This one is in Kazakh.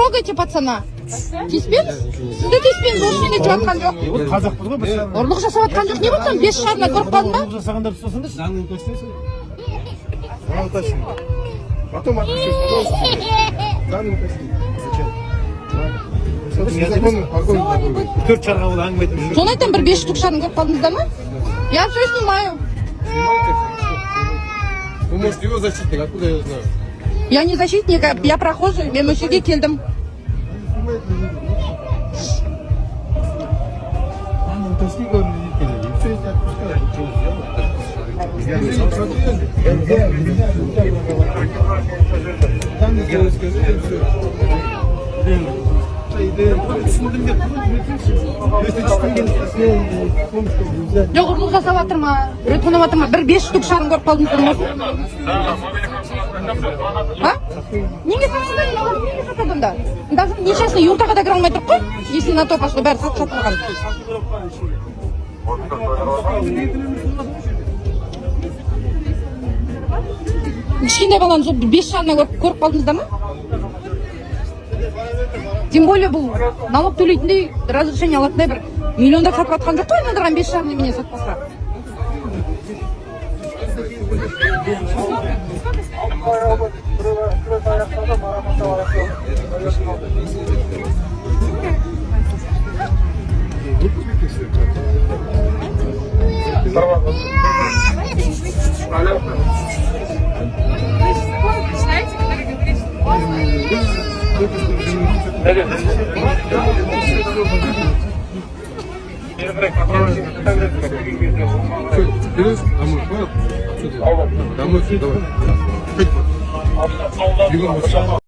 трогайте пацана. Тиіспеңіз? Сізді тиіспеңіз, осы мен етіп атқан жоқ. Қазақпыз ғой біз. Ұрлық жасап атқан жоқ. Не болсам, 5 шарына көріп қалдың ба? Ұрлық жасағандар ұстасаңдаршы. Заңын көрсетесің. Потом отпустите, пожалуйста. Заңын көрсетесің. Төрт шарға ол әңгіме айтып жүр. Соны айтам, бір 5 штук шарын көріп қалдыңыздар ма? Я все снимаю. Вы можете его защитник, откуда я знаю? Я не защитник, я прохожий, мен осы жерге келдім. Жоқ, ұрлық жасап жатыр ма? Біреу тонап жатыр ма? Бір 5 штук шарын көріп қалдыңыздар ма? А? Неге сатсыздар? Неге сатады онда? Даже нечестно, юртаға да кіре алмай тұрып қой. Если на то пошло, бәрі сатып тұрған. Кішкентай баланы сол 5 шарына көріп қалдыңыздар ма? Тем более бұл налог төлейтіндей разрешение алатындай бір миллиондап сатып атқан жоқ қой, айналдырған 5 шарын немене сатпасқа. Домой, давай.